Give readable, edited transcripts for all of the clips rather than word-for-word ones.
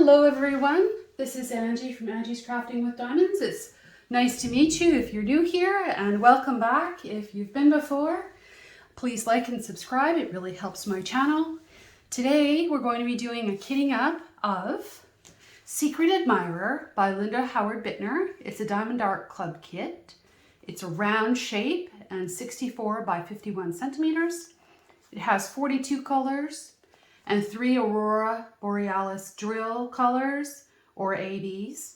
Hello everyone, this is Angie from Angie's Crafting with Diamonds. It's nice to meet you if you're new here, and welcome back if you've been before. Please like and subscribe, it really helps my channel. Today we're going to be doing a kitting up of Secret Admirer by Linda Howard Bittner. It's a Diamond Art Club kit. It's a round shape and 64 by 51 centimeters. It has 42 colors and 3 Aurora Borealis drill colors, or ABs.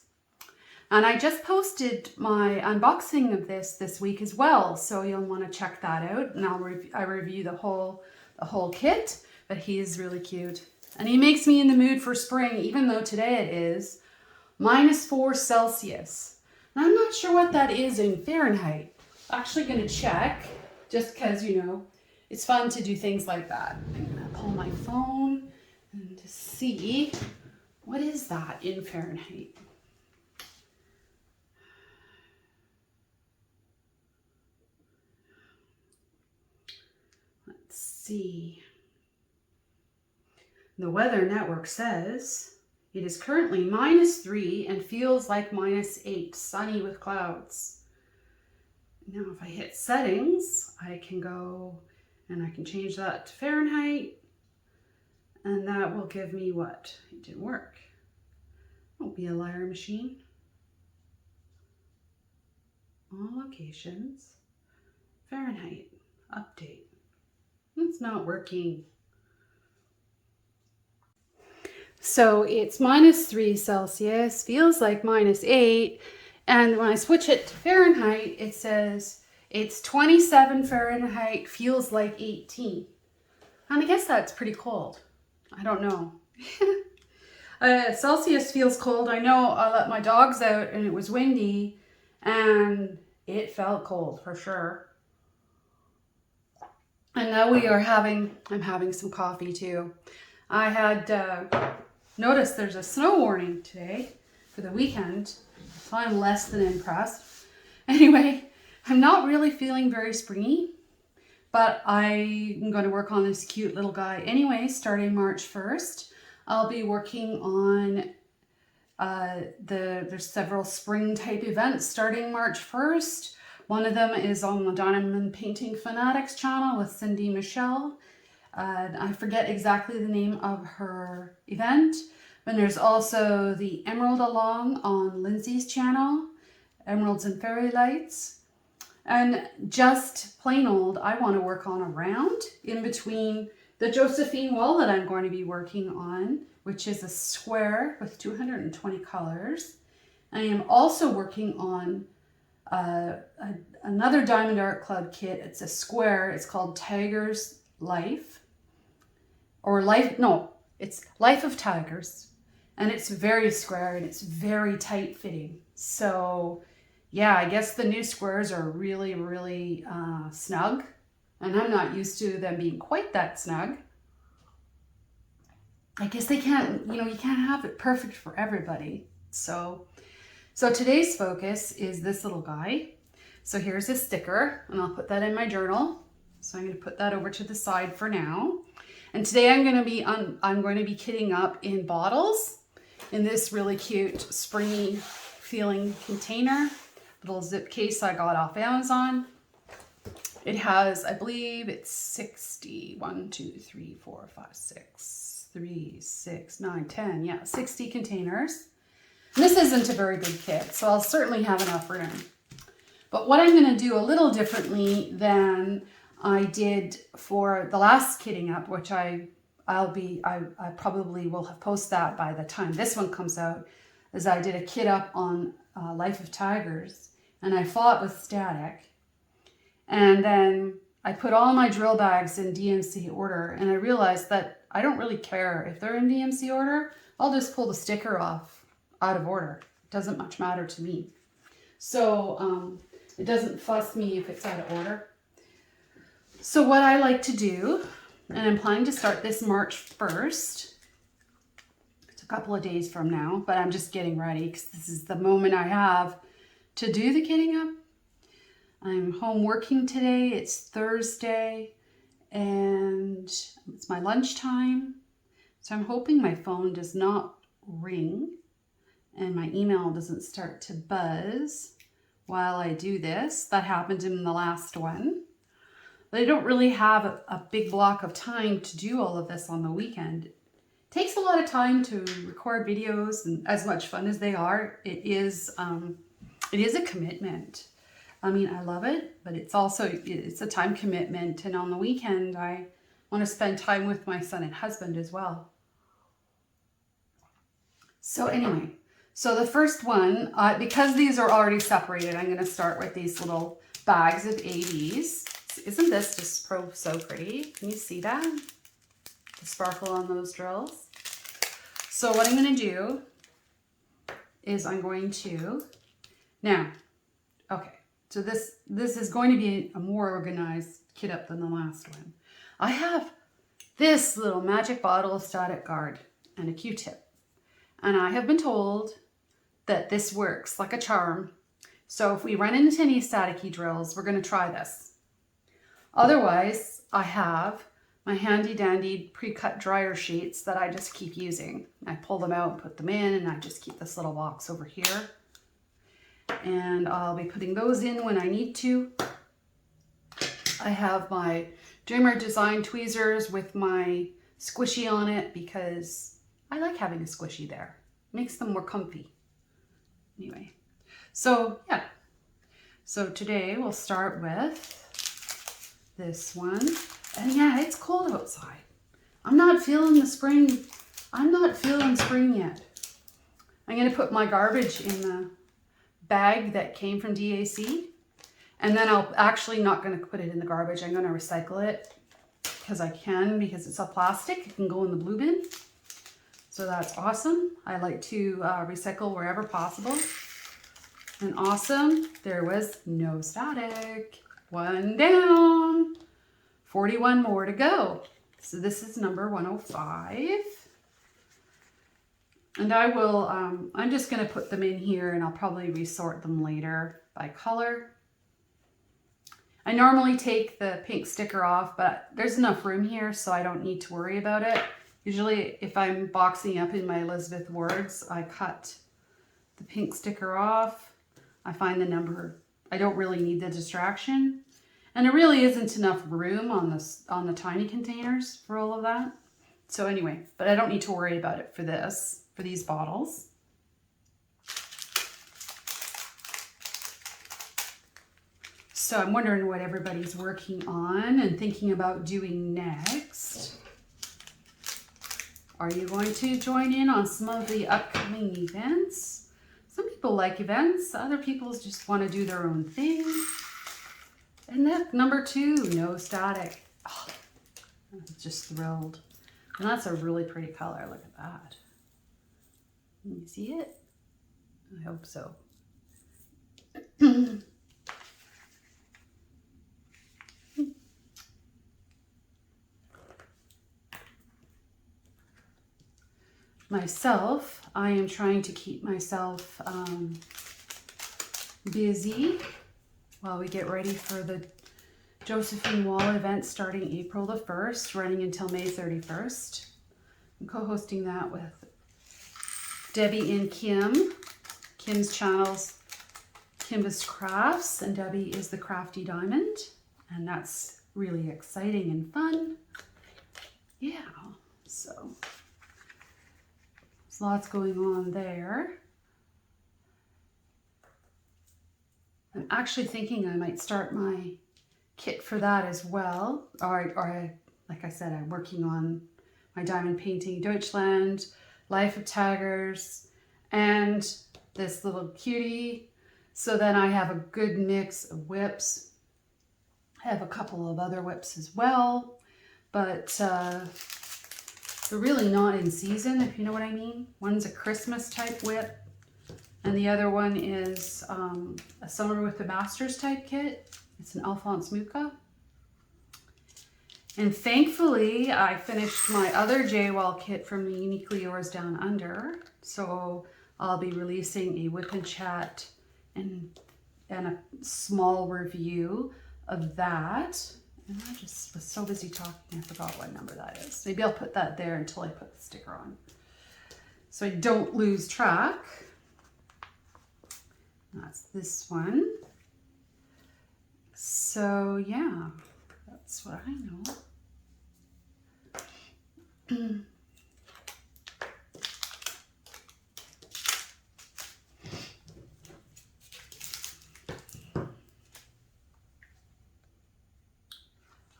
And I just posted my unboxing of this week as well, so you'll want to check that out. And I review the whole kit, but he is really cute. And he makes me in the mood for spring, even though today it is -4 Celsius. And I'm not sure what that is in Fahrenheit. I'm actually going to check, just because, you know, it's fun to do things like that. I'm going to pull my phone and to see what is that in Fahrenheit. Let's see. The Weather Network says it is currently -3 and feels like -8, sunny with clouds. Now if I hit settings, I can go and I can change that to Fahrenheit, and that will give me what? It didn't work. Don't be a liar, machine. All locations, Fahrenheit, update. It's not working. So it's -3 Celsius, feels like -8, and when I switch it to Fahrenheit, it says it's 27 Fahrenheit, feels like 18. And I guess that's pretty cold. I don't know. Celsius feels cold. I know I let my dogs out and it was windy and it felt cold for sure. And now I'm having some coffee too. I had noticed there's a snow warning today for the weekend, so I'm less than impressed. Anyway, I'm not really feeling very springy, but I'm going to work on this cute little guy anyway, starting March 1st. I'll be working on, there's several spring type events starting March 1st. One of them is on the Diamond Painting Fanatics channel with Cindy Michelle. I forget exactly the name of her event. And there's also the Emerald Along on Lindsay's channel, Emeralds and Fairy Lights. And just plain old, I want to work on a round in between the Josephine wall that I'm going to be working on, which is a square with 220 colors. I am also working on another Diamond Art Club kit. It's a square. It's called Tiger's Life. Or Life, no, it's Life of Tigers. And it's very square and it's very tight fitting. So yeah, I guess the new squares are really, really snug. And I'm not used to them being quite that snug. I guess they can't, you know, you can't have it perfect for everybody. So today's focus is this little guy. So here's a sticker, and I'll put that in my journal. So I'm going to put that over to the side for now. And today I'm going to be kitting up in bottles in this really cute springy feeling container. Little zip case I got off Amazon. It has, I believe it's 60, 1, 2, 3, 4, 5, 6, 3, 6, 9, 10, yeah, 60 containers. And this isn't a very big kit, so I'll certainly have enough room. But what I'm going to do a little differently than I did for the last kitting up, which I probably will have posted that by the time this one comes out, is I did a kit up on Life of Tigers, and I fought with static, and then I put all my drill bags in DMC order, and I realized that I don't really care if they're in DMC order. I'll just pull the sticker off out of order. It doesn't much matter to me. So it doesn't fuss me if it's out of order. So what I like to do, and I'm planning to start this March 1st, it's a couple of days from now, but I'm just getting ready because this is the moment I have to do the kitting up. I'm home working today. It's Thursday and it's my lunchtime. So I'm hoping my phone does not ring and my email doesn't start to buzz while I do this. That happened in the last one. But I don't really have a big block of time to do all of this on the weekend. It takes a lot of time to record videos, and as much fun as they are, it is a commitment. I mean, I love it, but it's a time commitment. And on the weekend, I want to spend time with my son and husband as well. So anyway, so the first one, because these are already separated, I'm going to start with these little bags of ABs. Isn't this just so pretty? Can you see that? The sparkle on those drills. So what I'm going to do is I'm going to, now, okay, so this is going to be a more organized kit up than the last one. I have this little magic bottle of static guard and a Q-tip. And I have been told that this works like a charm. So if we run into any staticky drills, we're going to try this. Otherwise, I have my handy dandy pre-cut dryer sheets that I just keep using. I pull them out and put them in, and I just keep this little box over here. And I'll be putting those in when I need to. I have my Dreamer Design tweezers with my squishy on it because I like having a squishy there. It makes them more comfy. Anyway, so yeah. So today we'll start with this one. And yeah, it's cold outside. I'm not feeling the spring. I'm not feeling spring yet. I'm going to put my garbage in the bag that came from DAC. And then I'll actually not going to put it in the garbage. I'm going to recycle it because I can, because it's a plastic. It can go in the blue bin. So that's awesome. I like to recycle wherever possible. And awesome, there was no static. One down. 41 more to go. So this is number 105. And I will, I'm just going to put them in here and I'll probably resort them later by color. I normally take the pink sticker off, but there's enough room here so I don't need to worry about it. Usually if I'm boxing up in my Elizabeth Wards, I cut the pink sticker off. I find the number, I don't really need the distraction. And there really isn't enough room on the tiny containers for all of that. So anyway, but I don't need to worry about it for these bottles. So I'm wondering what everybody's working on and thinking about doing next. Are you going to join in on some of the upcoming events? Some people like events, other people just want to do their own thing. And that number 2, no static. Oh, I'm just thrilled. And that's a really pretty color. Look at that. Can you see it? I hope so. Myself, I am trying to keep myself busy while we get ready for the Josephine Wall event starting April the 1st, running until May 31st. I'm co-hosting that with Debbie and Kim. Kim's channel's Kimba's Crafts, and Debbie is the Crafty Diamond. And that's really exciting and fun. Yeah, so there's lots going on there. I'm actually thinking I might start my kit for that as well. Or like I said, I'm working on my diamond painting Deutschland, Life of Taggers, and this little cutie. So then I have a good mix of whips. I have a couple of other whips as well, but they're really not in season, if you know what I mean. One's a Christmas type whip, and the other one is a Summer with the Masters type kit. It's an Alphonse Mucha. And thankfully, I finished my other J-Wall kit from the Uniquely Yours Down Under. So I'll be releasing a whip and chat and a small review of that. And I just was so busy talking, I forgot what number that is. Maybe I'll put that there until I put the sticker on. so I don't lose track. That's this one. So yeah, that's what I know.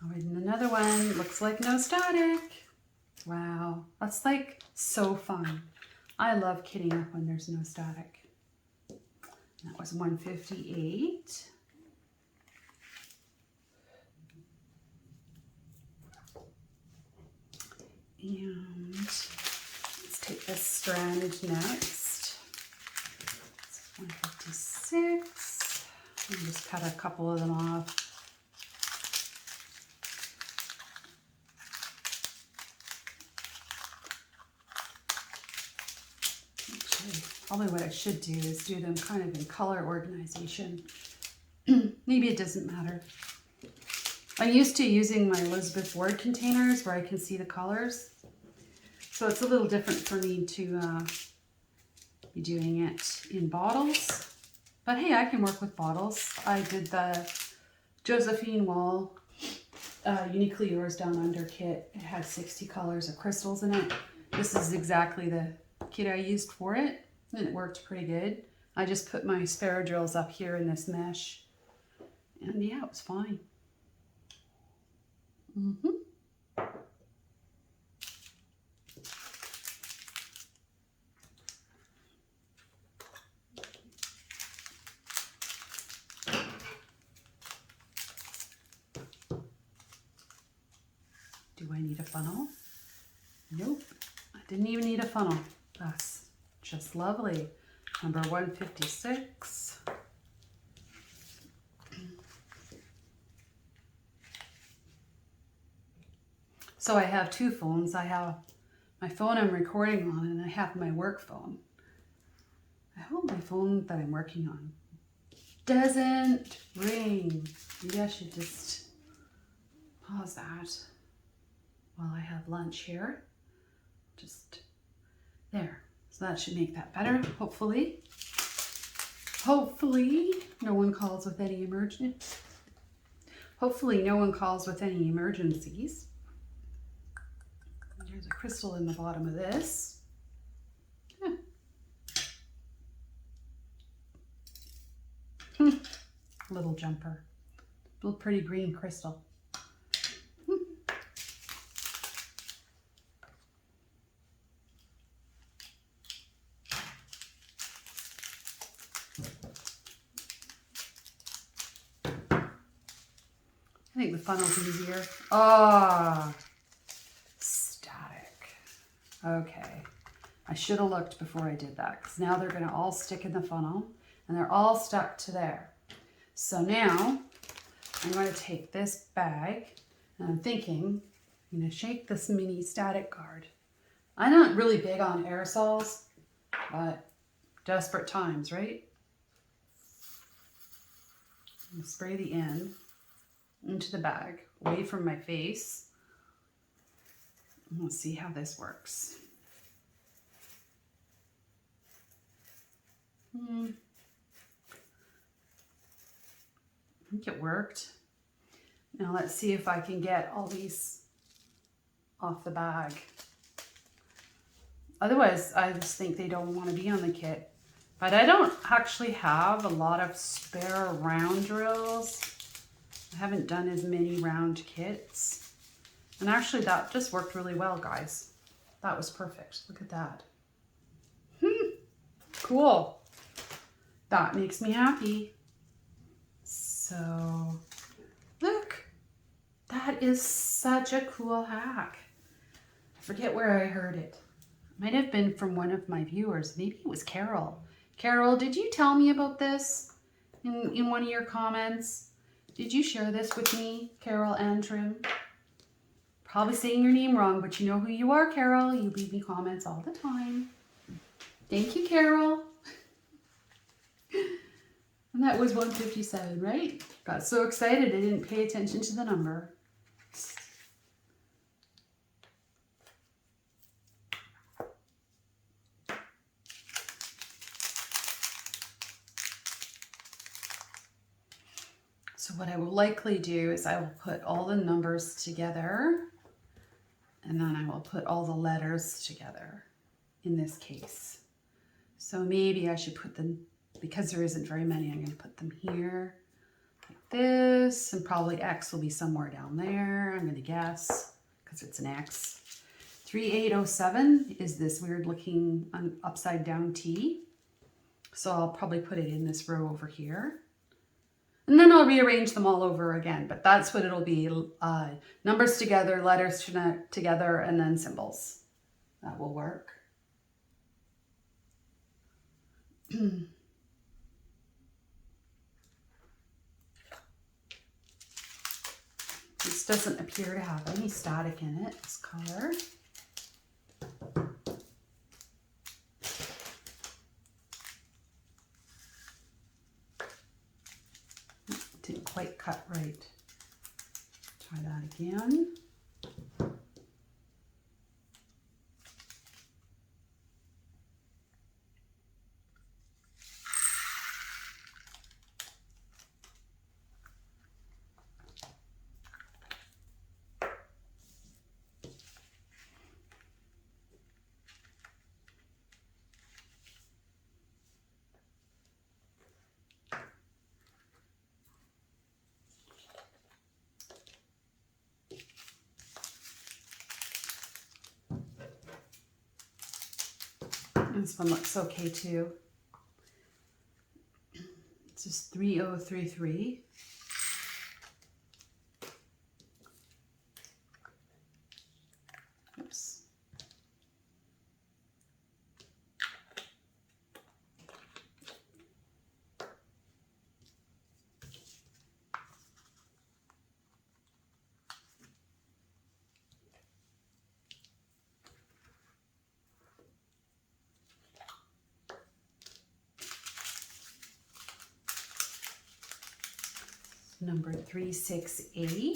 Oh, and another one, looks like no static. Wow, that's like so fun. I love kitting up when there's no static. That was 158. And let's take this strand next. It's 156. And just cut a couple of them off. Actually, probably what I should do is do them kind of in color organization. Maybe it doesn't matter. I'm used to using my Elizabeth Ward containers where I can see the colors. So it's a little different for me to be doing it in bottles. But hey, I can work with bottles. I did the Josephine Wall Uniquely Yours Down Under kit. It had 60 colors of crystals in it. This is exactly the kit I used for it, and it worked pretty good. I just put my spare drills up here in this mesh, and yeah, it was fine. Do I need a funnel? Nope, I didn't even need a funnel. That's just lovely. Number 156. So I have two phones. I have my phone I'm recording on, and I have my work phone. I hope my phone that I'm working on doesn't ring. Maybe I should just pause that while I have lunch here. Just there. So that should make that better, hopefully. Hopefully no one calls with any emergency. Hopefully no one calls with any emergencies. There's a crystal in the bottom of this. Little jumper. Little pretty green crystal. I think the funnel's easier. Ah, static. Okay. I should have looked before I did that, because now they're going to all stick in the funnel, and they're all stuck to there. So now I'm going to take this bag, and I'm thinking I'm going to shake this mini static guard. I'm not really big on aerosols, but desperate times, right? I'm going to spray the end into the bag, away from my face. And we'll see how this works. I think it worked. Now let's see if I can get all these off the bag. Otherwise, I just think they don't want to be on the kit. But I don't actually have a lot of spare round drills. I haven't done as many round kits. And actually that just worked really well, guys. That was perfect. Look at that. Cool. That makes me happy. So, look. That is such a cool hack. I forget where I heard it. It might have been from one of my viewers. Maybe it was Carol. Carol, did you tell me about this in one of your comments? Did you share this with me, Carol Antrim? Probably saying your name wrong, but you know who you are, Carol. You leave me comments all the time. Thank you, Carol. And that was 157, right? Got so excited I didn't pay attention to the number. what I will likely do is I will put all the numbers together, and then I will put all the letters together in this case. So maybe I should put them, because there isn't very many, I'm going to put them here like this, and probably X will be somewhere down there, I'm going to guess, because it's an X. 3807 is this weird looking upside down T. So I'll probably put it in this row over here. And then I'll rearrange them all over again, but that's what it'll be. Numbers together, letters together, and then symbols. That will work. This doesn't appear to have any static in it, this color. Didn't quite cut right. Try that again. This one looks okay too. It's just 3033. Oops. Number 368.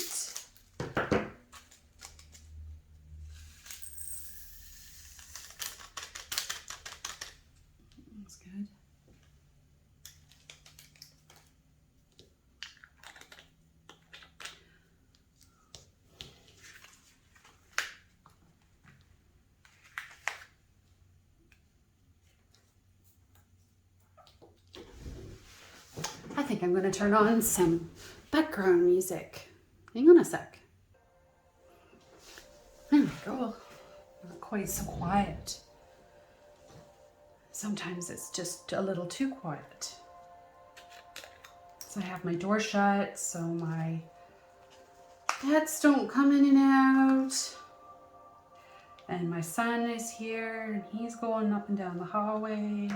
That's good. I think I'm going to turn on some background music. Hang on a sec. There we go. Not quite so quiet. Sometimes it's just a little too quiet. So I have my door shut so my pets don't come in and out. And my son is here and he's going up and down the hallway.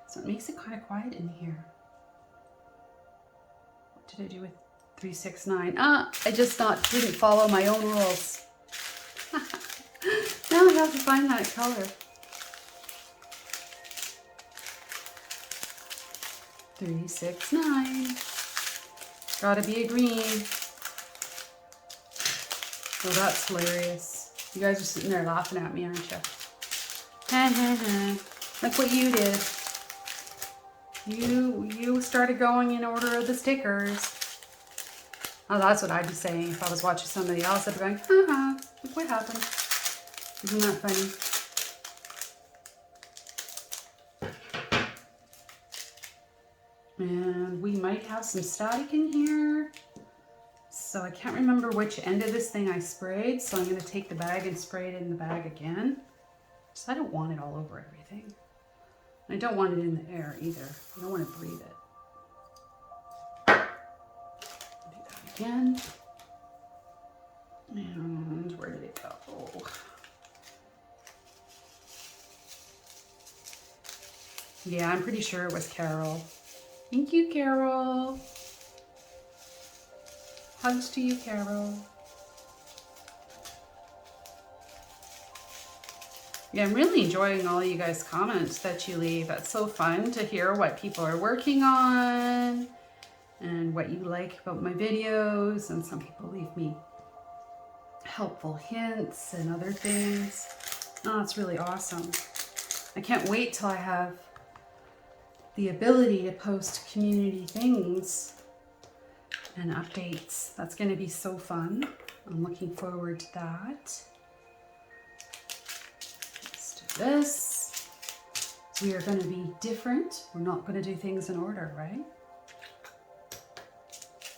So it makes it kind of quiet in here. What did I do with 369? I just didn't follow my own rules. Now I have to find that color. 369. Gotta be a green. Oh, that's hilarious. You guys are sitting there laughing at me, aren't you? Like what you did. You started going in order of the stickers. Oh, that's what I'd be saying if I was watching somebody else. I'd be going, look what happened. Isn't that funny? And we might have some static in here. So I can't remember which end of this thing I sprayed. So I'm going to take the bag and spray it in the bag again. So I don't want it all over everything. I don't want it in the air either. I don't want to breathe it. Do that again. And where did it go? Yeah, I'm pretty sure it was Carol. Thank you, Carol. Hugs to you, Carol. Yeah, I'm really enjoying all you guys' comments that you leave. That's so fun to hear what people are working on and what you like about my videos. And some people leave me helpful hints and other things. Oh, it's really awesome. I can't wait till I have the ability to post community things and updates. That's going to be so fun. I'm looking forward to that. Let's do this. We are going to be different. We're not going to do things in order, right?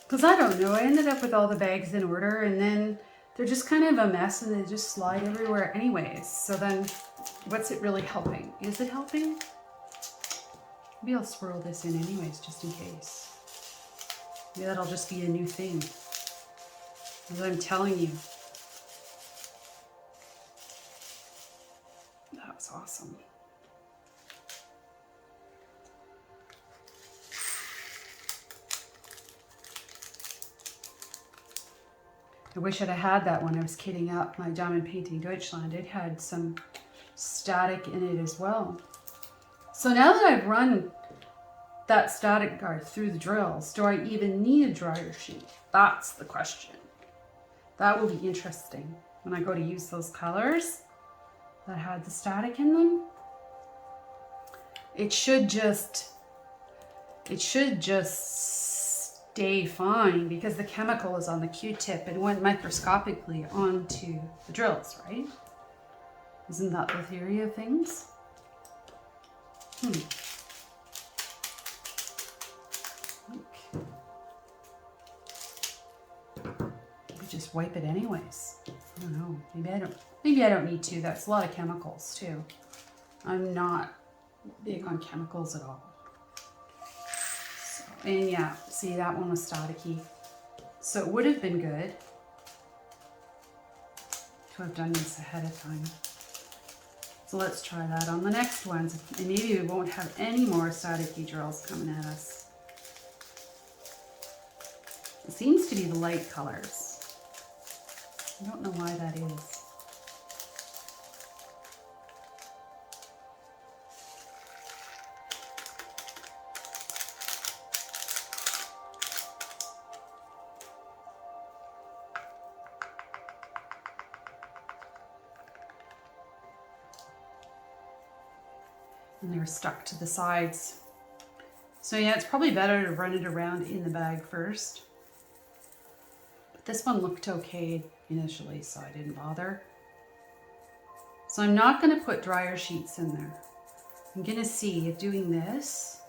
Because I don't know, I ended up with all the bags in order and then they're just kind of a mess and they just slide everywhere anyways. So then what's it really helping? Is it helping? Maybe I'll swirl this in anyways, just in case. Maybe that'll just be a new thing. As I'm telling you. That was awesome. I wish I'd have had that when I was kitting up my Diamond Painting Deutschland. It had some static in it as well. So now that I've run that static guard through the drills, do I even need a dryer sheet? That's the question. That will be interesting when I go to use those colors that had the static in them. It should just stay fine because the chemical is on the Q-tip and went microscopically onto the drills, right? Isn't that the theory of things? Maybe just wipe it anyways. I don't know. Maybe I don't need to. That's a lot of chemicals too. I'm not big on chemicals at all. And yeah, see, that one was staticky. So it would have been good to have done this ahead of time. So let's try that on the next ones. And maybe we won't have any more staticky drills coming at us. It seems to be the light colors. I don't know why that is. And they're stuck to the sides. So yeah, it's probably better to run it around in the bag first. But this one looked okay initially, so I didn't bother. So I'm not going to put dryer sheets in there. I'm going to see if doing this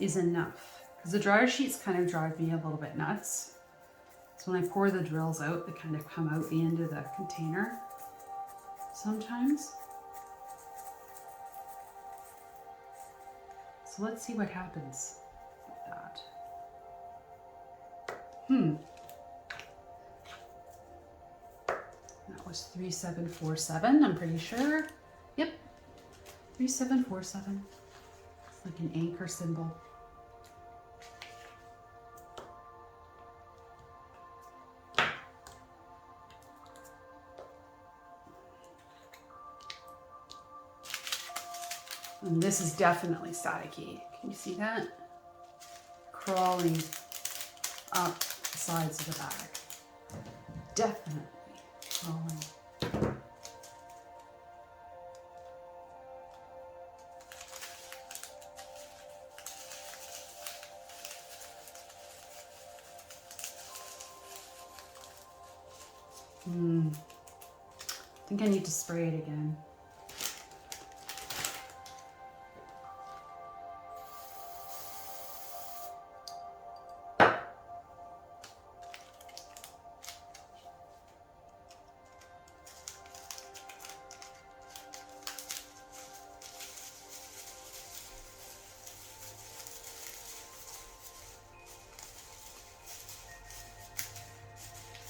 is enough. Because the dryer sheets kind of drive me a little bit nuts. So when I pour the drills out, they kind of come out the end of the container sometimes. So let's see what happens with that. That was 3747, I'm pretty sure. Yep, 3747. It's like an anchor symbol. And this is definitely staticky. Can you see that? Crawling up the sides of the bag. Definitely crawling. I think I need to spray it again.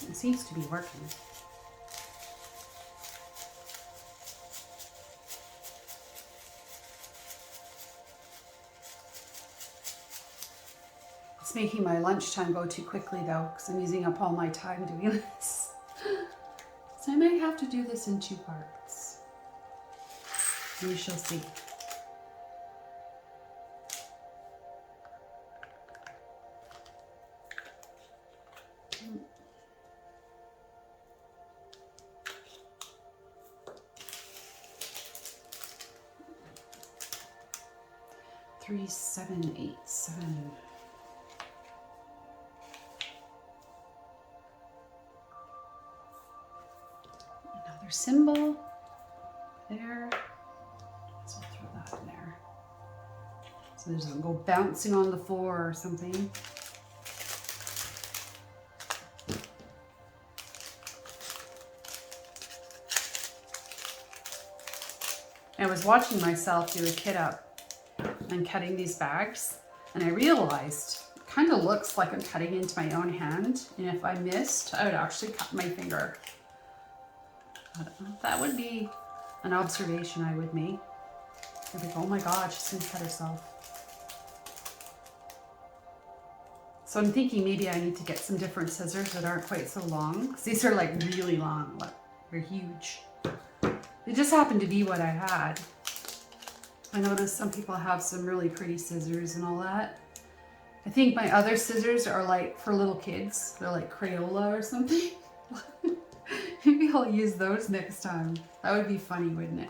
It seems to be working. It's making my lunchtime go too quickly though, because I'm using up all my time doing this. So I might have to do this in 2 parts. We shall see. Three, 7, 8, 7. their symbol there. So I'll throw that in there. So it doesn't go bouncing on the floor or something. I was watching myself do a kit up and cutting these bags, and I realized it kind of looks like I'm cutting into my own hand, and if I missed, I would actually cut my finger. That would be an observation I would make. I'd be like, oh my God, she's gonna cut herself. So I'm thinking maybe I need to get some different scissors that aren't quite so long, because these are like really long. Look, they're huge. It just happened to be what I had. I noticed some people have some really pretty scissors and all that. I think my other scissors are like for little kids. They're like Crayola or something. Maybe I'll use those next time. That would be funny, wouldn't it?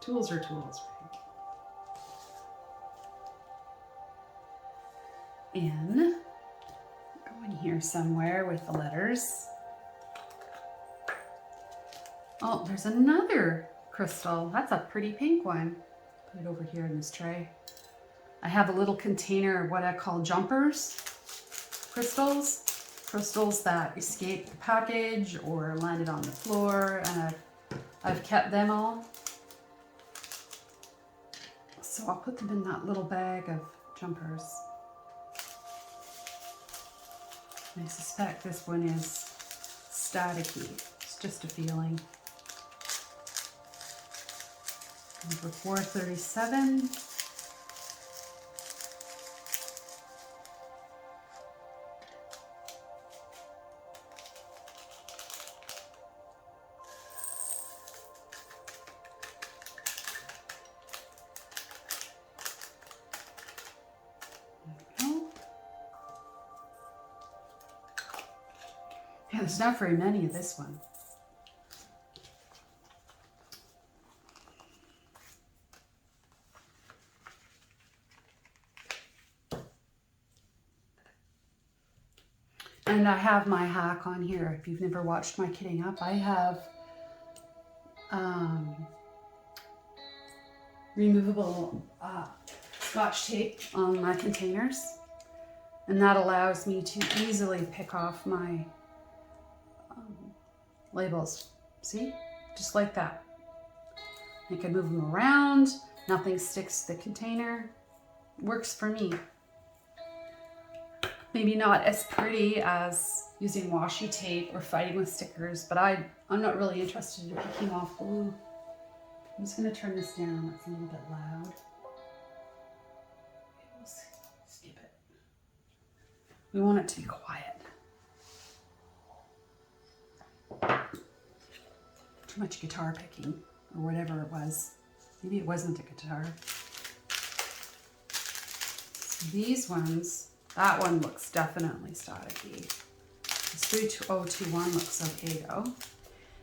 Tools are tools, right? And go in here somewhere with the letters. Oh, there's another crystal. That's a pretty pink one. Put it over here in this tray. I have a little container of what I call jumpers crystals. Crystals that escaped the package or landed on the floor, and I've kept them all. So I'll put them in that little bag of jumpers. I suspect this one is staticky. It's just a feeling. Number 437. Yeah, there's not very many of this one. And I have my hack on here. If you've never watched my kitting up, I have removable Scotch tape on my containers. And that allows me to easily pick off my labels. See? Just like that. I can move them around. Nothing sticks to the container. Works for me. Maybe not as pretty as using washi tape or fighting with stickers, but I'm not really interested in picking off glue. I'm just going to turn this down. It's a little bit loud. We'll skip it. We want it to be quiet. Too much guitar picking, or whatever it was. Maybe it wasn't a guitar. So these ones, that one looks definitely staticky. This 3021 looks okay though.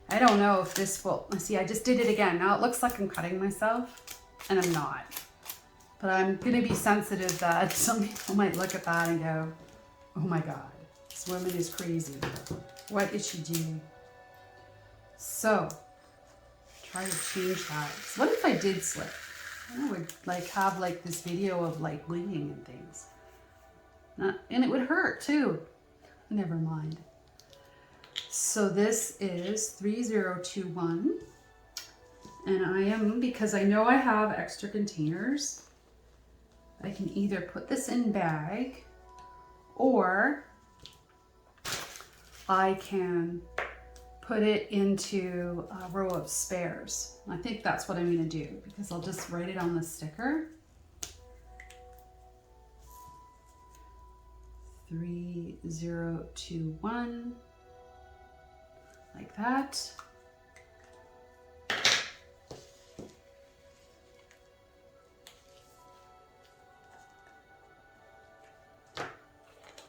I don't know if this will, see, I just did it again. Now it looks like I'm cutting myself, and I'm not. But I'm gonna be sensitive that some people might look at that and go, oh my God, this woman is crazy. What is she doing? So, try to change that. So what if I did slip? I would like have like this video of like bleeding and things. And it would hurt too. Never mind. So this is 3021. And I am, because I know I have extra containers, I can either put this in bag or I can put it into a row of spares. I think that's what I'm going to do, because I'll just write it on the sticker. 3021, like that.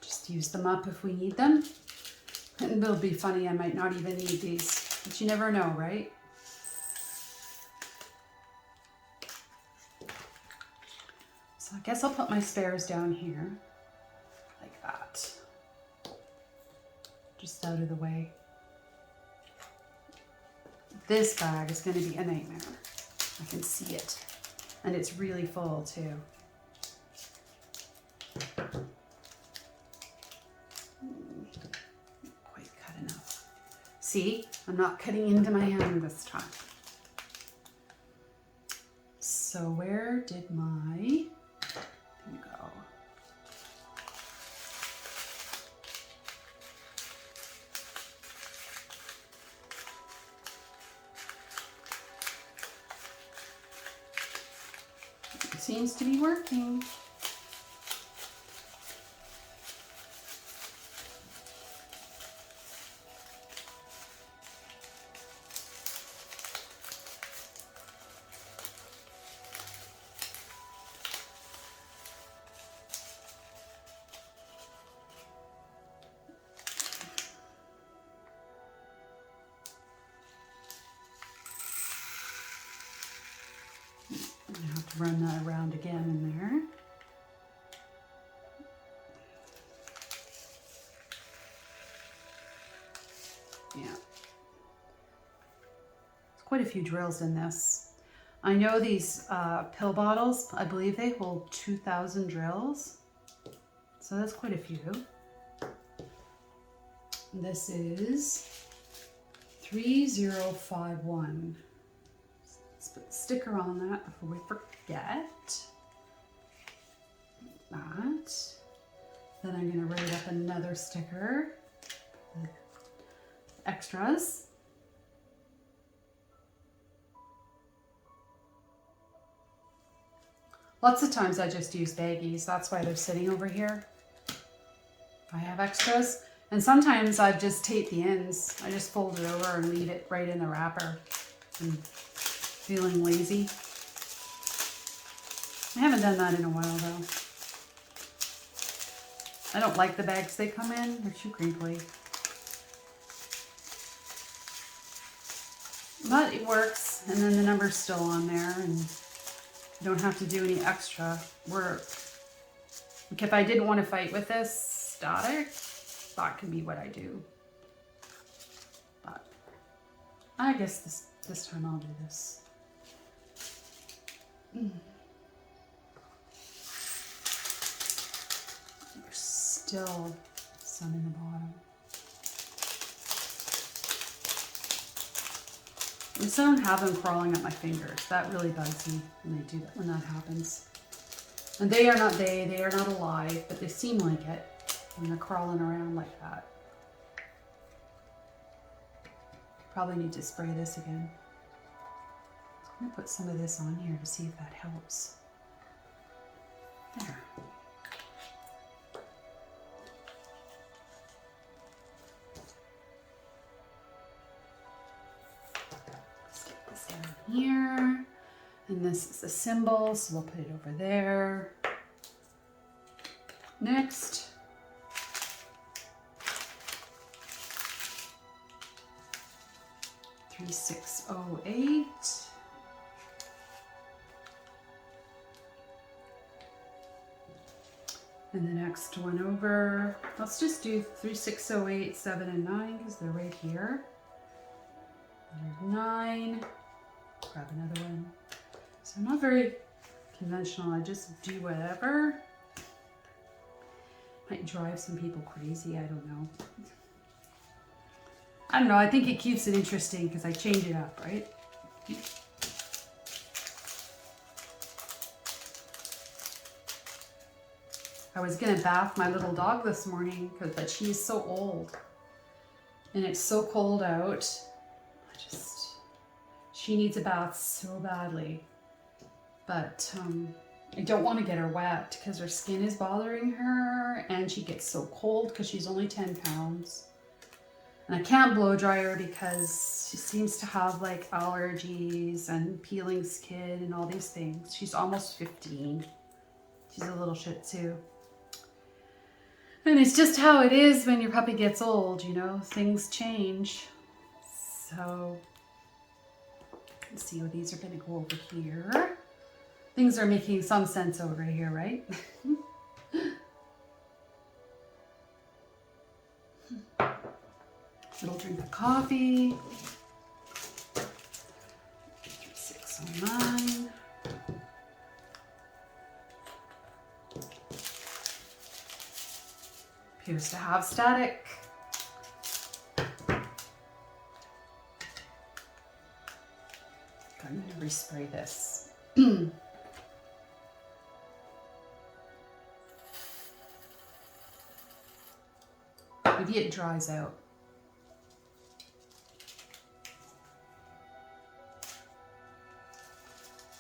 Just use them up if we need them. And it'll be funny, I might not even need these, but you never know, right? So I guess I'll put my spares down here, like that. just out of the way. This bag is going to be a nightmare. I can see it. And it's really full too. Not quite cut enough. See, I'm not cutting into my hand this time. So where did my, there we go. It seems to be working. I have to run that around again in there. Yeah. There's quite a few drills in this. I know these pill bottles, I believe they hold 2,000 drills. So that's quite a few. This is 3051. Let's put the sticker on that before we forget. That. Then I'm going to write up another sticker. Extras. Lots of times I just use baggies. That's why they're sitting over here. I have extras. And sometimes I just tape the ends. I just fold it over and leave it right in the wrapper. I'm feeling lazy. I haven't done that in a while though. I don't like the bags they come in. They're too crinkly. But it works. And then the number's still on there. And you don't have to do any extra work. Like if I didn't want to fight with this static, that could be what I do. But I guess this time I'll do this. There's still some in the bottom. At least I don't have them crawling up my fingers. That really bugs me when that happens. And they are not alive, but they seem like it when they're crawling around like that. Probably need to spray this again. I'm gonna put some of this on here to see if that helps. There. Stick this down here. And this is the symbol, so we'll put it over there. Next. $36.08. And the next one over, let's just do 3608, 7 and 9 because they're right here. There's 9. Grab another one. So I'm not very conventional. I just do whatever. Might drive some people crazy. I don't know. I don't know. I think it keeps it interesting because I change it up, right? I was gonna bath my little dog this morning, but she's so old, and it's so cold out. She needs a bath so badly, but I don't want to get her wet because her skin is bothering her, and she gets so cold because she's only 10 pounds. And I can't blow dry her because she seems to have like allergies and peeling skin and all these things. She's almost 15. She's a little Shih Tzu. And it's just how it is when your puppy gets old, you know, things change. So let's see, what these are going to go over here. Things are making some sense over here, right? Little drink of coffee. 609. Appears to have static. I'm going to respray this. Maybe it dries out.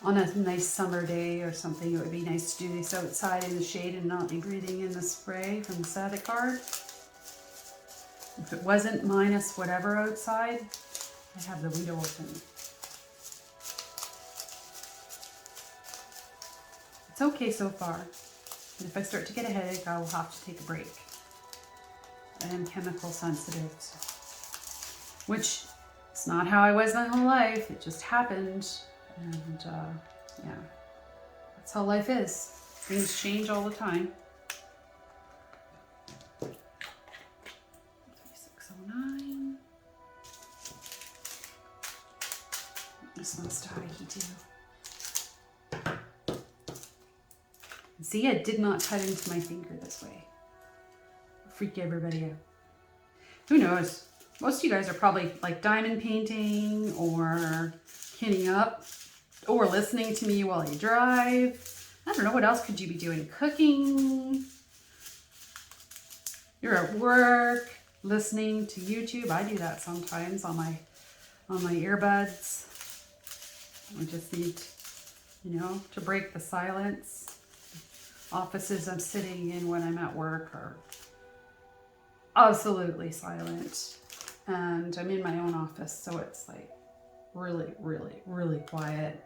On a nice summer day or something, it would be nice to do this outside in the shade and not be breathing in the spray from the static guard. If it wasn't minus whatever outside, I'd have the window open. It's okay so far. And if I start to get a headache, I will have to take a break. I am chemical sensitive, which is not how I was my whole life. It just happened. And yeah, that's how life is. Things change all the time. 3609. This one's to high heat too. See, I did not cut into my finger this way. Freak everybody out. Who knows? Most of you guys are probably like diamond painting or kitting up or listening to me while you drive. I don't know, what else could you be doing? Cooking. You're at work, listening to YouTube. I do that sometimes on my earbuds. I just need, you know, to break the silence. Offices I'm sitting in when I'm at work are absolutely silent. And I'm in my own office, so it's like really, really, really quiet.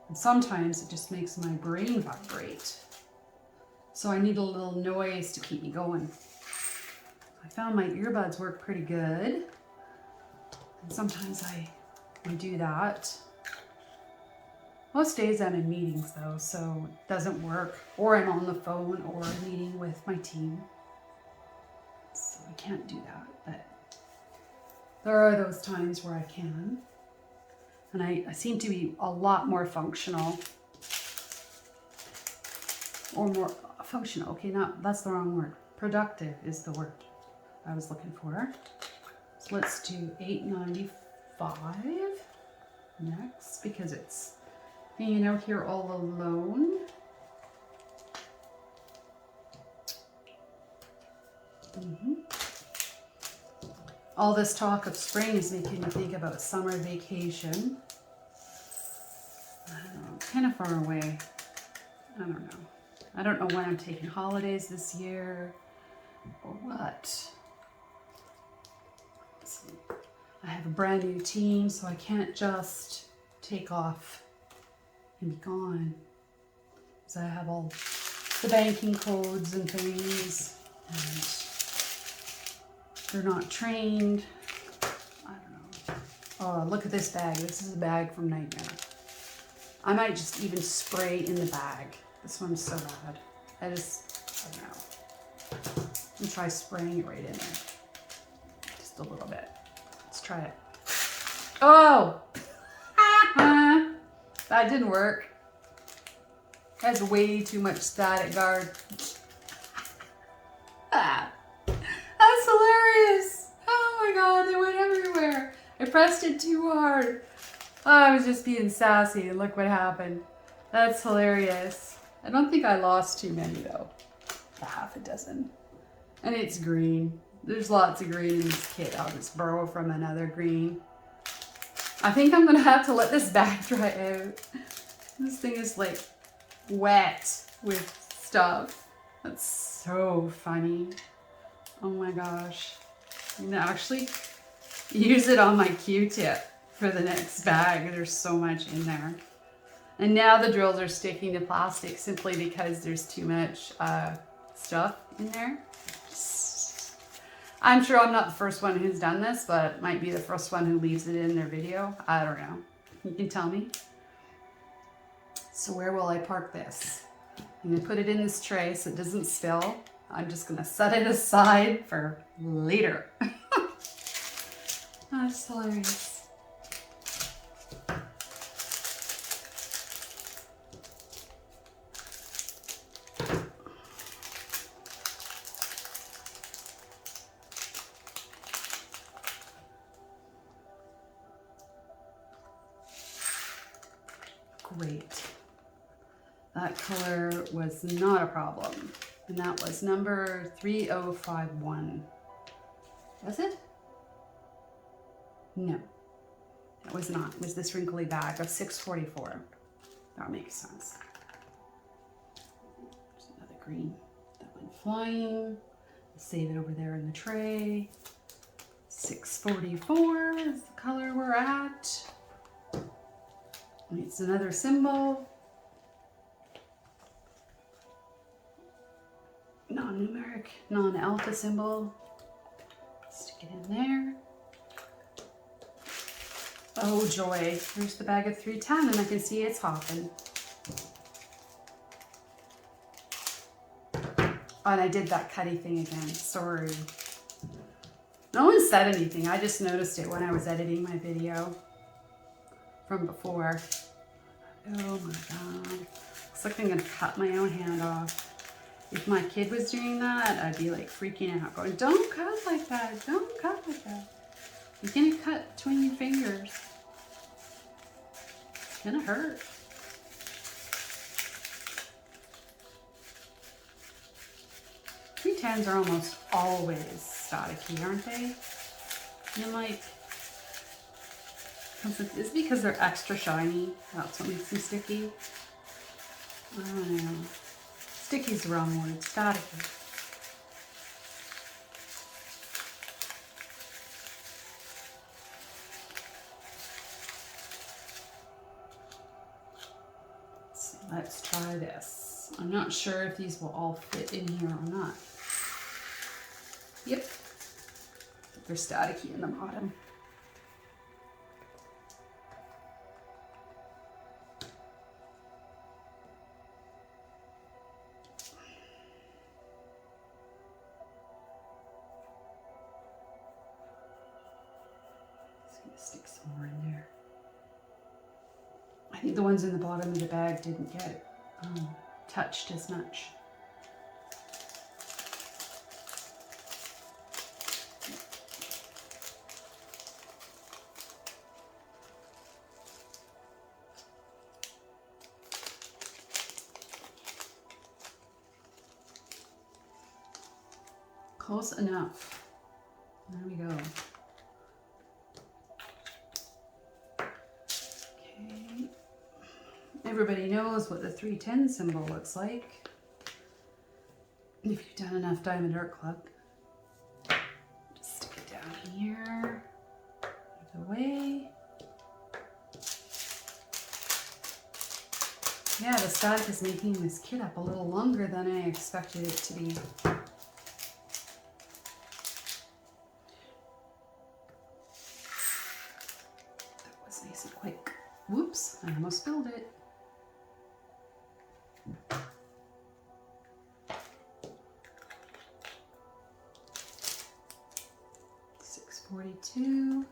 And sometimes it just makes my brain vibrate. So I need a little noise to keep me going. I found my earbuds work pretty good. And sometimes I do that. Most days I'm in meetings though, so it doesn't work. Or I'm on the phone or meeting with my team. So I can't do that, but there are those times where I can. And I seem to be a lot more functional. Or more functional, okay, that's the wrong word. Productive is the word I was looking for. So let's do 895 next, because it's hanging out here all alone. All this talk of spring is making me think about summer vacation. I don't know, it's kind of far away. I don't know. I don't know when I'm taking holidays this year or what. So I have a brand new team, so I can't just take off and be gone. Because I have all the banking codes and things, and they're not trained. I don't know. Oh, look at this bag. This is a bag from Nightmare. I might just even spray in the bag. This one's so bad. I don't know. And try spraying it right in there. Just a little bit. Let's try it. Oh! That didn't work. That's way too much static guard. That's hilarious. Oh my god, they went everywhere. I pressed it too hard. Oh, I was just being sassy and look what happened. That's hilarious. I don't think I lost too many though. Half a dozen. And it's green. There's lots of green in this kit. I'll just borrow from another green. I think I'm gonna have to let this bag dry out. This thing is like wet with stuff. That's so funny. Oh my gosh. I'm gonna actually use it on my Q-tip for the next bag. There's so much in there. And now the drills are sticking to plastic simply because there's too much stuff in there. I'm sure I'm not the first one who's done this, but it might be the first one who leaves it in their video. I don't know. You can tell me. So where will I park this? I'm gonna put it in this tray so it doesn't spill. I'm just gonna set it aside for later. That's hilarious. Great. That color was not a problem. And that was number 3051. Was it? No, it was not. It was this wrinkly bag of 644. That makes sense. There's another green that went flying. Save it over there in the tray. 644 is the color we're at. It's another symbol. Non-numeric, non-alpha symbol. Stick it in there. Oh joy, here's the bag of 310 and I can see it's hopping. Oh, and I did that cutty thing again, sorry. No one said anything, I just noticed it when I was editing my video from before. Oh my God, looks like I'm gonna cut my own hand off. If my kid was doing that, I'd be like freaking out, going, don't cut like that, don't cut like that. You're gonna cut between your fingers. It's gonna hurt. Tens are almost always staticky, aren't they? And like, is it because they're extra shiny? That's what makes them sticky. I don't know. Sticky's the wrong word. Staticky. So let's try this. I'm not sure if these will all fit in here or not. Yep. They're staticky in the bottom. Stick some more in there. I think the ones in the bottom of the bag didn't get touched as much. Close enough. There we go. Everybody knows what the 310 symbol looks like. If you've done enough Diamond Art Club. Just stick it down here. Out of the way. Yeah, the static is making this kit up a little longer than I expected it to be. That was nice and quick. Whoops, I almost spilled it. $6.42.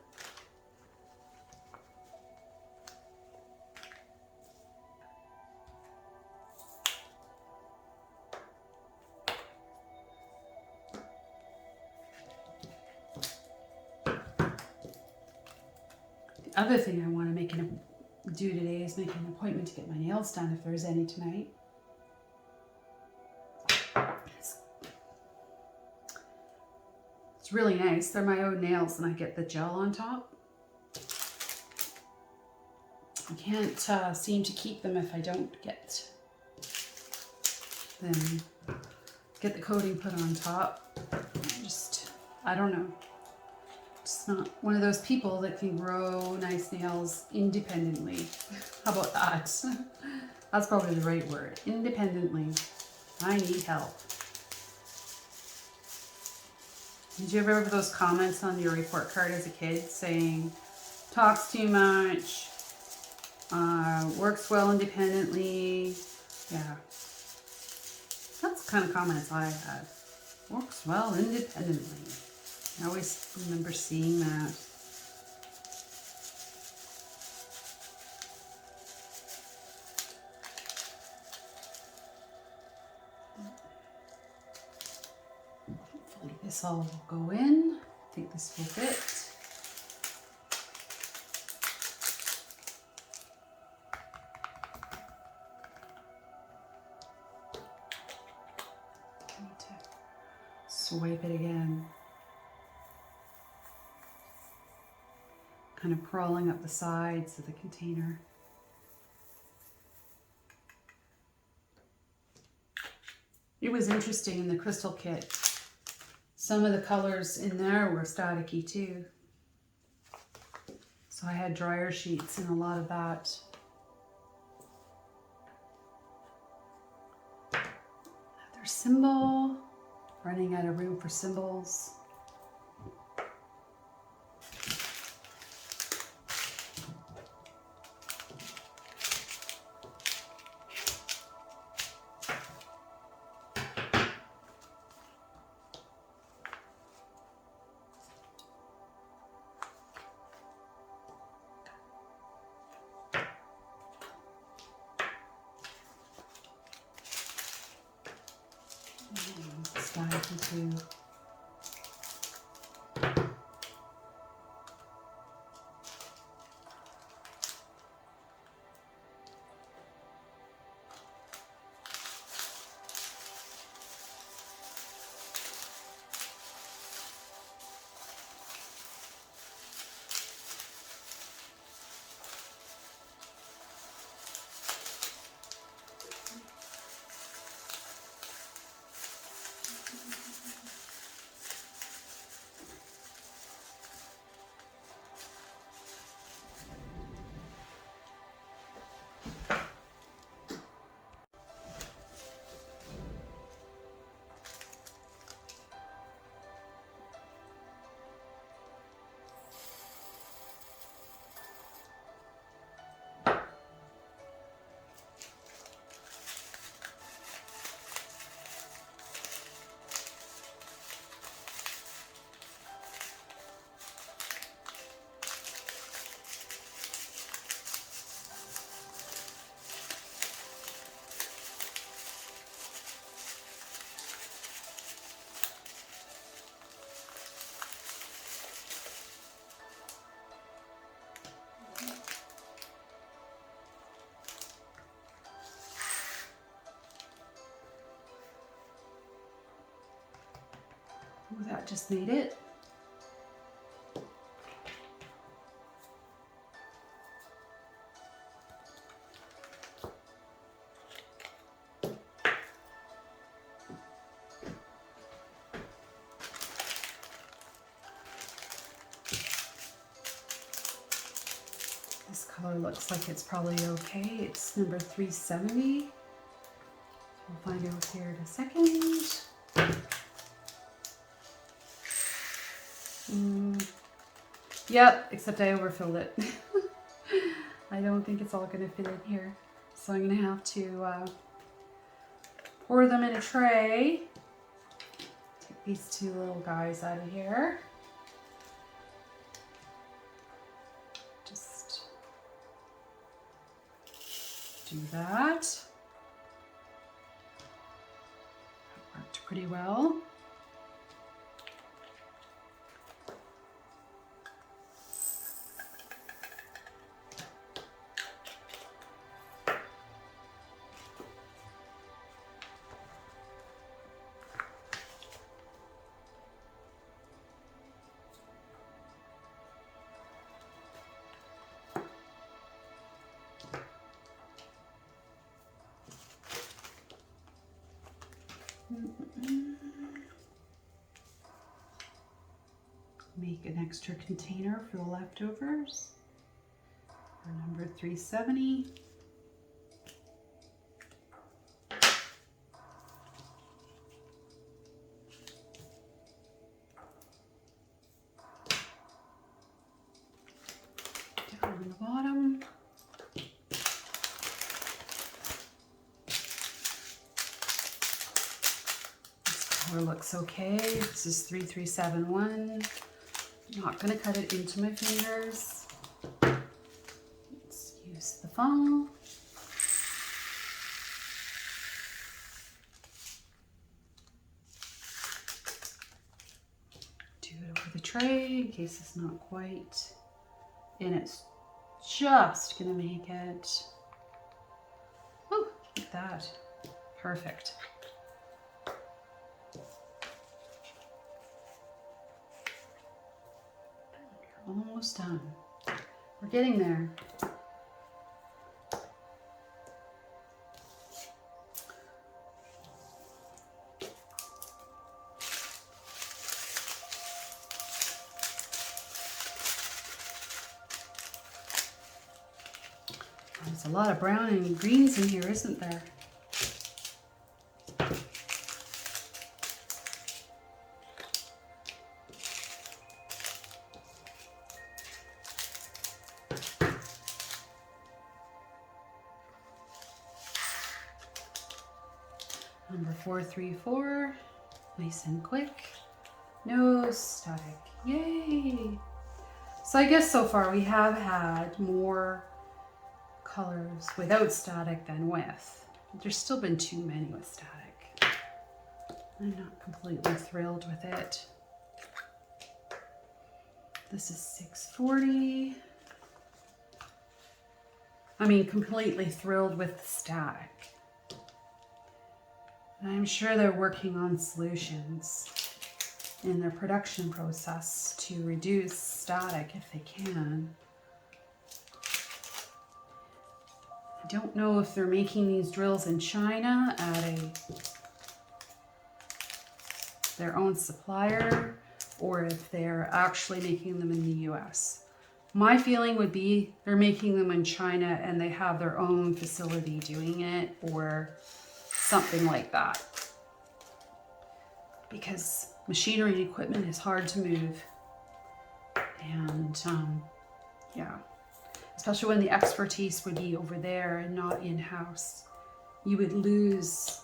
The other thing I want to do today is make an appointment to get my nails done if there's any tonight. It's really nice. They're my own nails and I get the gel on top. I can't seem to keep them if I don't get the coating put on top. I don't know. Just not one of those people that can grow nice nails independently. How about that? That's probably the right word. Independently. I need help. Did you ever have those comments on your report card as a kid saying, talks too much, works well independently? Yeah. That's the kind of comments I had. Works well independently. I always remember seeing that. This all will go in. I think this will fit. I need to swipe it again. Kind of crawling up the sides of the container. It was interesting in the crystal kit. Some of the colors in there were staticky too. So I had dryer sheets and a lot of that. Another symbol. Running out of room for symbols. Too. Ooh, that just made it. This color looks like it's probably okay. It's number 370. We'll find out here in a second. Yep, except I overfilled it. I don't think it's all going to fit in here. So I'm going to have to pour them in a tray. Take these two little guys out of here. Just do that. That worked pretty well. Make an extra container for the leftovers for number 370. Down on the bottom. Looks okay. This is 3371. Not going to cut it into my fingers. Let's use the funnel. do it over the tray in case it's not quite. And it's just gonna make it, oh, look at that. Perfect. Almost done. We're getting there. There's a lot of brown and greens in here, isn't there? Number 434, nice and quick, no static, yay! So I guess so far we have had more colors without static than with. There's still been too many with static. I'm not completely thrilled with it. This is 640. I mean, completely thrilled with the static. I'm sure they're working on solutions in their production process to reduce static if they can. I don't know if they're making these drills in China at their own supplier or if they're actually making them in the US. My feeling would be they're making them in China and they have their own facility doing it or something like that. Because machinery and equipment is hard to move. And yeah, especially when the expertise would be over there and not in-house. You would lose,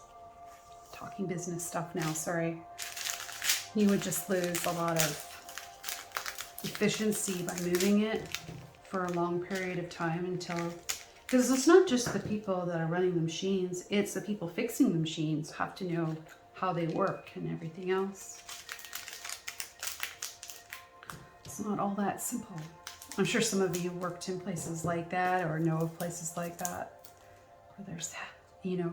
talking business stuff now, sorry. You would just lose a lot of efficiency by moving it for a long period of time until, because it's not just the people that are running the machines, it's the people fixing the machines have to know how they work and everything else. It's not all that simple. I'm sure some of you worked in places like that or know of places like that where there's, you know,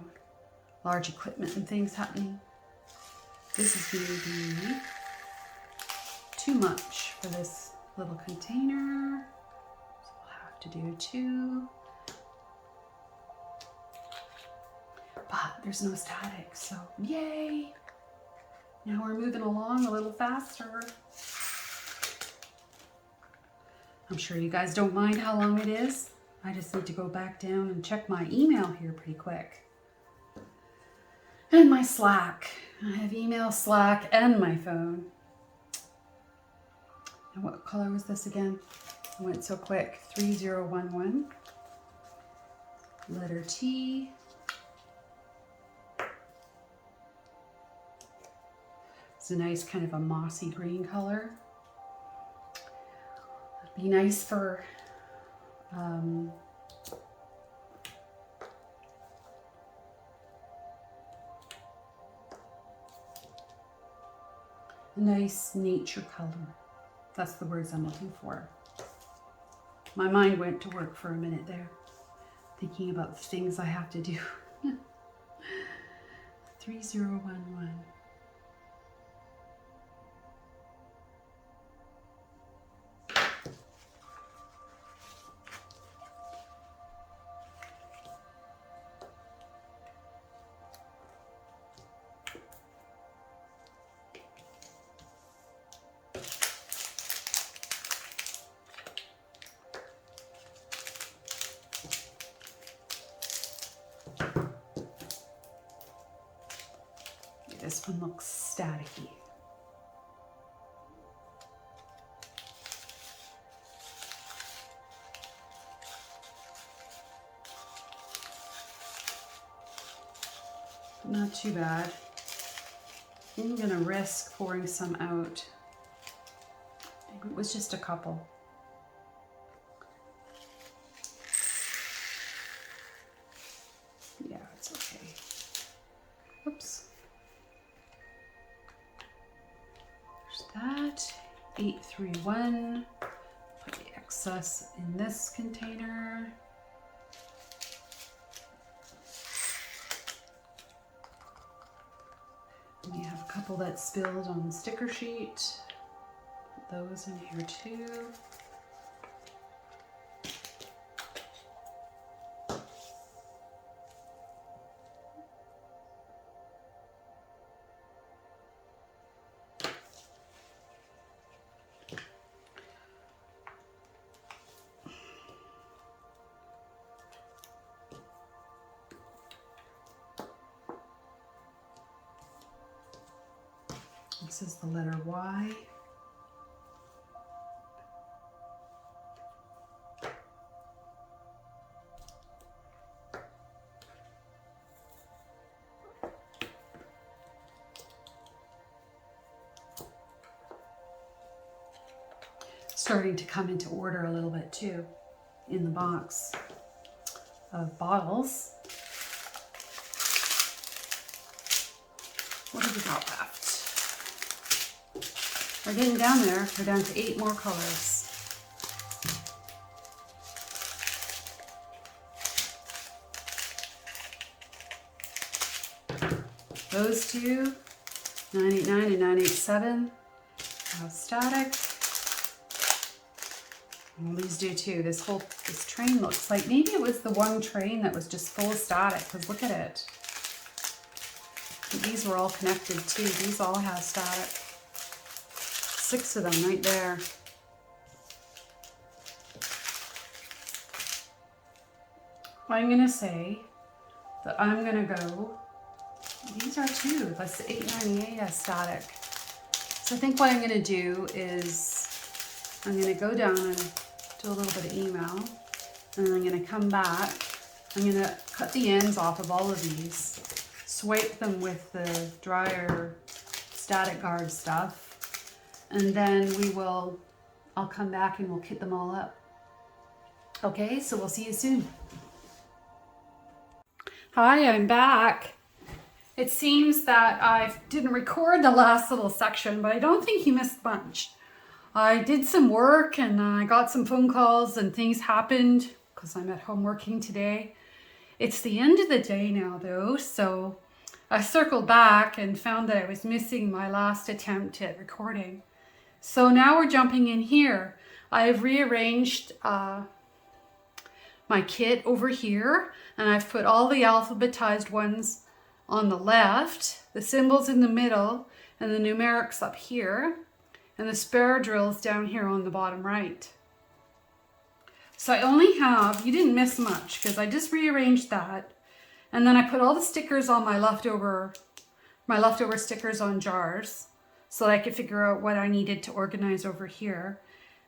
large equipment and things happening. This is going to be too much for this little container. So we'll have to do 2. But there's no static, so yay! Now we're moving along a little faster. I'm sure you guys don't mind how long it is. I just need to go back down and check my email here pretty quick. And my Slack. I have email, Slack, and my phone. And what color was this again? I went so quick. 3011. Letter T. It's a nice kind of a mossy green color. It'd be nice for a nice nature color. That's the words I'm looking for. My mind went to work for a minute there, thinking about the things I have to do. 3011. This one looks staticky. Not too bad. I'm gonna risk pouring some out. It was just a couple. Yeah, it's okay. Oops. There's that. 831. Put the excess in this container. We have a couple that spilled on the sticker sheet. Put those in here too. This is the letter Y. Starting to come into order a little bit too in the box of bottles. What have we got left? We're getting down there. We're down to 8 more colors. Those two, 989 and 987, have static. Well, these do too. This train looks like maybe it was the one train that was just full of static, because look at it. These were all connected too. These all have static. 6 of them right there. I'm going to say that I'm going to go, these are too, that's the 898 has static. So I think what I'm going to do is I'm going to go down and do a little bit of email, and then I'm going to come back. I'm going to cut the ends off of all of these, swipe them with the dryer static guard stuff, and then I'll come back and we'll kit them all up. Okay, so we'll see you soon. Hi, I'm back. It seems that I didn't record the last little section, but I don't think you missed much. I did some work and I got some phone calls and things happened because I'm at home working today. It's the end of the day now though, so I circled back and found that I was missing my last attempt at recording. So now we're jumping in here. I've rearranged my kit over here, and I've put all the alphabetized ones on the left, the symbols in the middle, and the numerics up here, and the spare drills down here on the bottom right. So I only have, you didn't miss much because I just rearranged that, and then I put all the stickers on my leftover stickers on jars so that I could figure out what I needed to organize over here.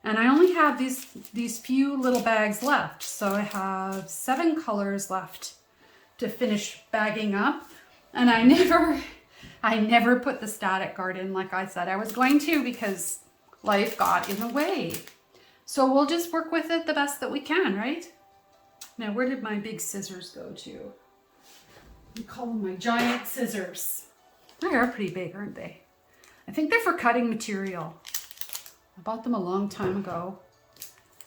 And I only have these few little bags left. So I have 7 colors left to finish bagging up. And I never put the static guard in like I said I was going to because life got in the way. So we'll just work with it the best that we can, right? Now, where did my big scissors go to? I call them my giant scissors. They are pretty big, aren't they? I think they're for cutting material. I bought them a long time ago.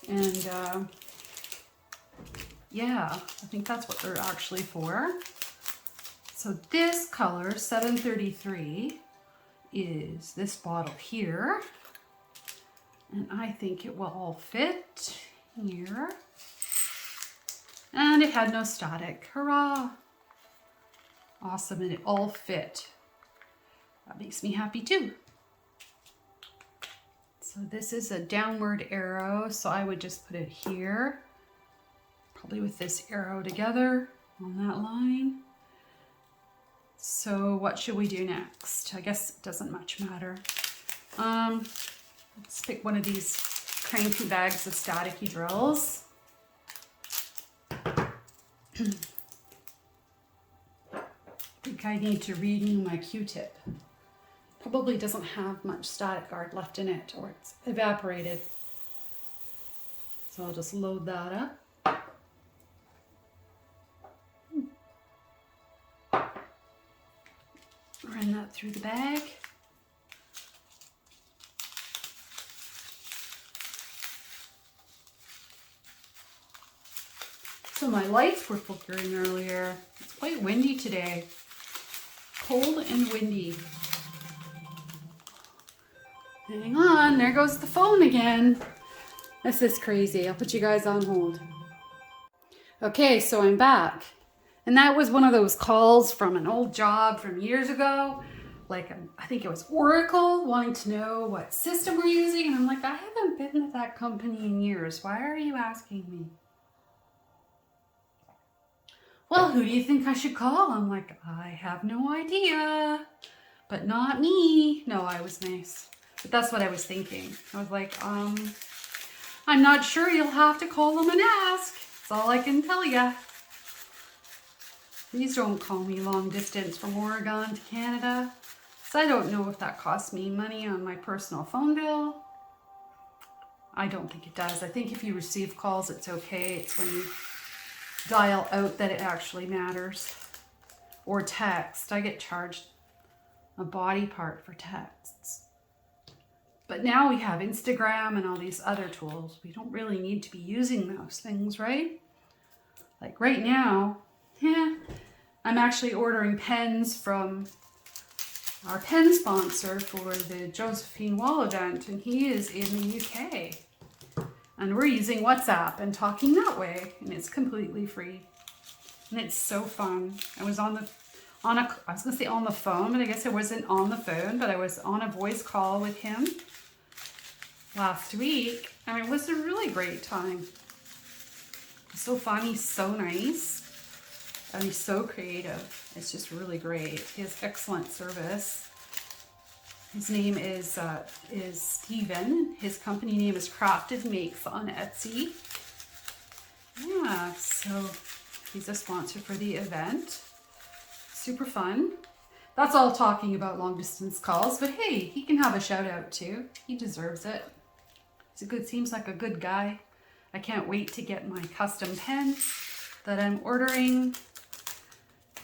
And yeah, I think that's what they're actually for. So this color, 733, is this bottle here. And I think it will all fit here. And it had no static. Hurrah! Awesome, and it all fit. That makes me happy too. So this is a downward arrow, so I would just put it here. Probably with this arrow together on that line. So what should we do next? I guess it doesn't much matter. Let's pick one of these cranky bags of staticky drills. I think I need to renew my Q-tip. Probably doesn't have much static guard left in it, or it's evaporated. So I'll just load that up. Run that through the bag. So my lights were flickering earlier. It's quite windy today. Cold and windy. Hang on, there goes the phone again. This is crazy. I'll put you guys on hold. Okay, so I'm back. And that was one of those calls from an old job from years ago. Like, I think it was Oracle, wanting to know what system we're using. And I'm like, I haven't been at that company in years. Why are you asking me? Well, who do you think I should call? I'm like, I have no idea, but not me. No, I was nice. But that's what I was thinking. I was like, I'm not sure. You'll have to call them and ask. That's all I can tell you. Please don't call me long distance from Oregon to Canada. So I don't know if that costs me money on my personal phone bill. I don't think it does. I think if you receive calls, it's okay. It's when you dial out that it actually matters. Or text. I get charged a body part for texts. But now we have Instagram and all these other tools. We don't really need to be using those things, right? Like right now, I'm actually ordering pens from our pen sponsor for the Josephine Wall event, and he is in the UK. And we're using WhatsApp and talking that way, and it's completely free. And it's so fun. I was I was gonna say on the phone, but I guess I wasn't on the phone, but I was on a voice call with him last week, and it was a really great time. So fun, he's so nice, and he's so creative. It's just really great. He has excellent service. His name is Steven. His company name is Crafted Makes on Etsy. Yeah, so he's a sponsor for the event. Super fun. That's all talking about long distance calls, but hey, he can have a shout out too. He deserves it. Seems like a good guy. I can't wait to get my custom pen that I'm ordering.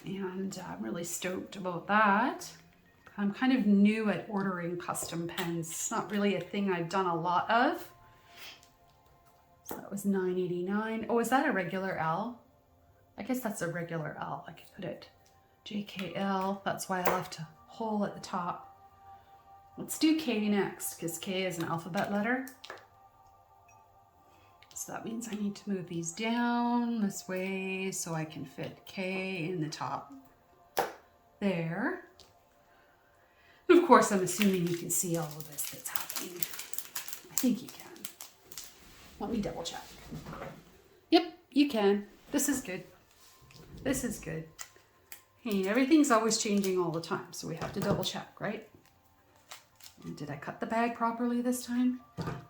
And I'm really stoked about that. I'm kind of new at ordering custom pens. It's not really a thing I've done a lot of. So that was $9.89. Oh, is that a regular L? I guess that's a regular L. I could put it JKL. That's why I left a hole at the top. Let's do K next, because K is an alphabet letter. So that means I need to move these down this way so I can fit K in the top. There. Of course, I'm assuming you can see all of this that's happening. I think you can. Let me double check. Yep, you can. This is good. This is good. Hey, everything's always changing all the time, so we have to double check, right? And did I cut the bag properly this time?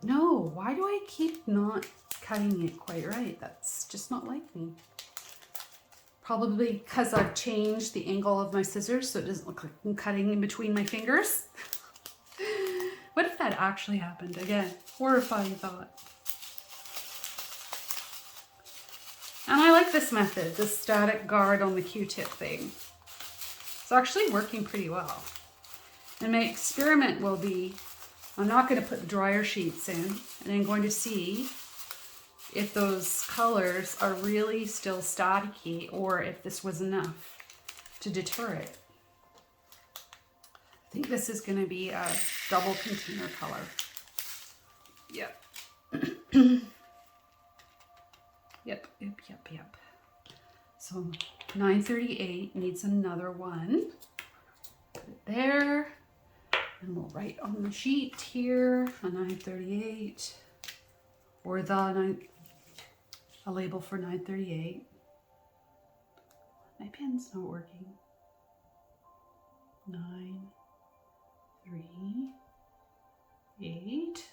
No, why do I keep not cutting it quite right? That's just not like me. Probably because I've changed the angle of my scissors so it doesn't look like I'm cutting in between my fingers. What if that actually happened? Again, horrifying thought. And I like this method, the static guard on the Q-tip thing. It's actually working pretty well. And my experiment will be, I'm not going to put the dryer sheets in, and I'm going to see if those colors are really still staticky or if this was enough to deter it. I think this is going to be a double container color. Yep. Yep. So 938 needs another one. Put it there. And we'll write on the sheet here a 938 or a label for 938. My pen's not working. 938.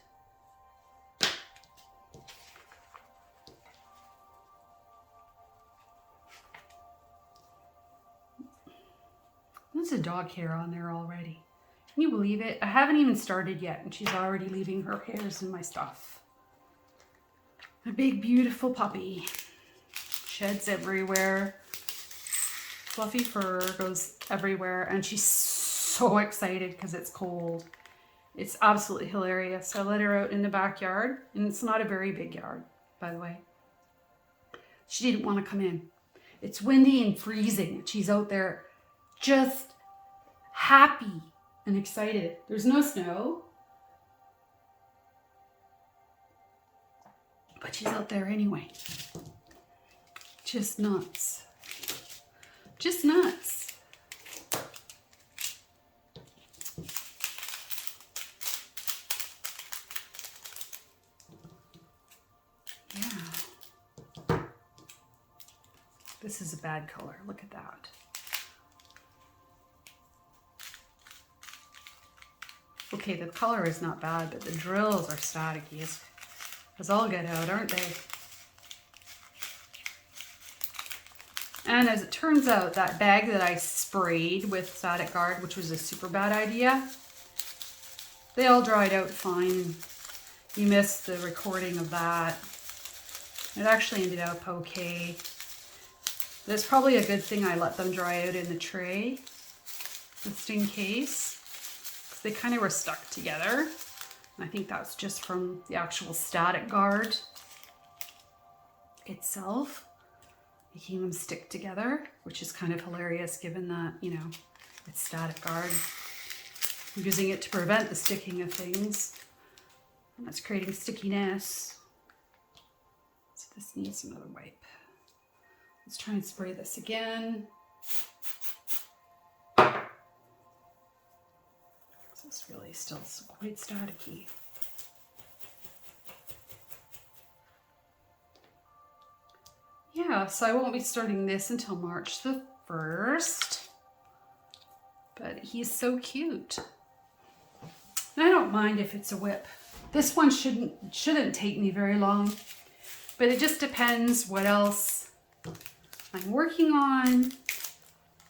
There's a dog hair on there already. Can you believe it? I haven't even started yet and she's already leaving her hairs in my stuff. A big, beautiful puppy. Sheds everywhere. Fluffy fur goes everywhere and she's so excited because it's cold. It's absolutely hilarious. I let her out in the backyard and it's not a very big yard, by the way. she didn't want to come in. It's windy and freezing. She's out there just happy and excited. There's no snow, but she's out there anyway. Just nuts. Just nuts. Yeah. This is a bad color. Look at that. Okay, the color is not bad, but the drills are staticky as all get out, aren't they? And as it turns out, that bag that I sprayed with Static Guard, which was a super bad idea, they all dried out fine. You missed the recording of that. It actually ended up okay. That's probably a good thing I let them dry out in the tray, just in case. Because they kind of were stuck together. And I think that's just from the actual Static Guard itself, making them stick together, which is kind of hilarious given that, you know, it's Static Guard. I'm using it to prevent the sticking of things. And that's creating stickiness. So this needs another wipe. Let's try and spray this again. This is really still quite staticky. Yeah, so I won't be starting this until March the 1st. But he's so cute. And I don't mind if it's a whip. This one shouldn't take me very long. But it just depends what else I'm working on,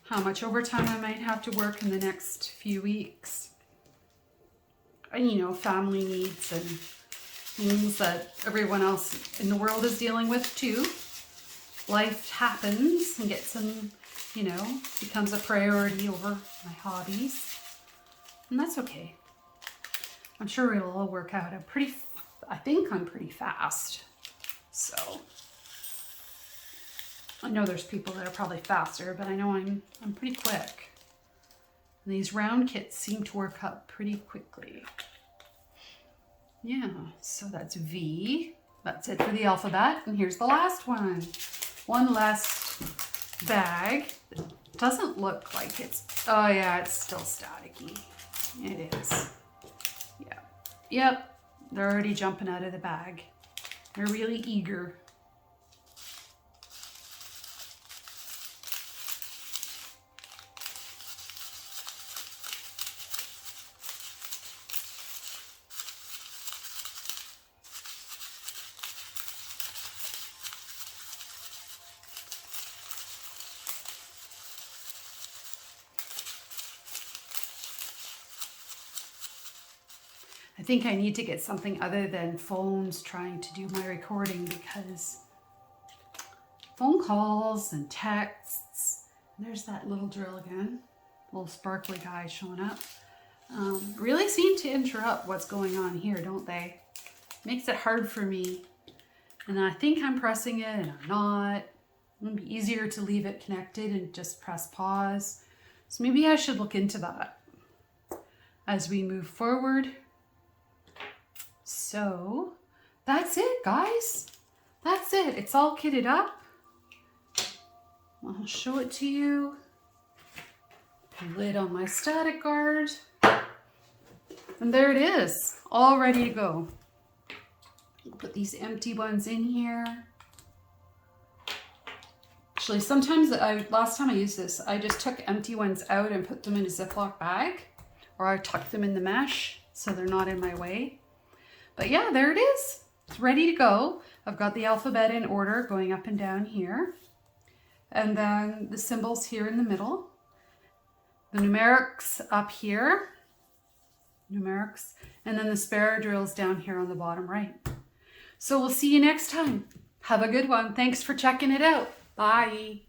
how much overtime I might have to work in the next few weeks. And, you know, family needs and things that everyone else in the world is dealing with too. Life happens and gets some, you know, becomes a priority over my hobbies. And that's okay. I'm sure it'll all work out. I think I'm pretty fast. So I know there's people that are probably faster, but I know I'm pretty quick. And these round kits seem to work up pretty quickly. Yeah, so that's V. That's it for the alphabet. And here's the last one. One last bag. It doesn't look like it's, oh yeah, it's still staticky. It is. Yeah. Yep, they're already jumping out of the bag. They're really eager. I think I need to get something other than phones trying to do my recording, because phone calls and texts, and there's that little drill again, little sparkly guy showing up, really seem to interrupt what's going on here, don't they? Makes it hard for me. And I think I'm pressing it and I'm not. It would be easier to leave it connected and just press pause. So maybe I should look into that as we move forward. So that's it, guys. That's it. It's all kitted up. I'll show it to you. Lid on my Static Guard. And there it is, all ready to go. I'll put these empty ones in here. Actually, sometimes, last time I used this, I just took empty ones out and put them in a Ziploc bag, or I tucked them in the mesh so they're not in my way. But yeah, there it is. It's ready to go. I've got the alphabet in order going up and down here. And then the symbols here in the middle. The numerics up here. Numerics. And then the spare drills down here on the bottom right. So we'll see you next time. Have a good one. Thanks for checking it out. Bye.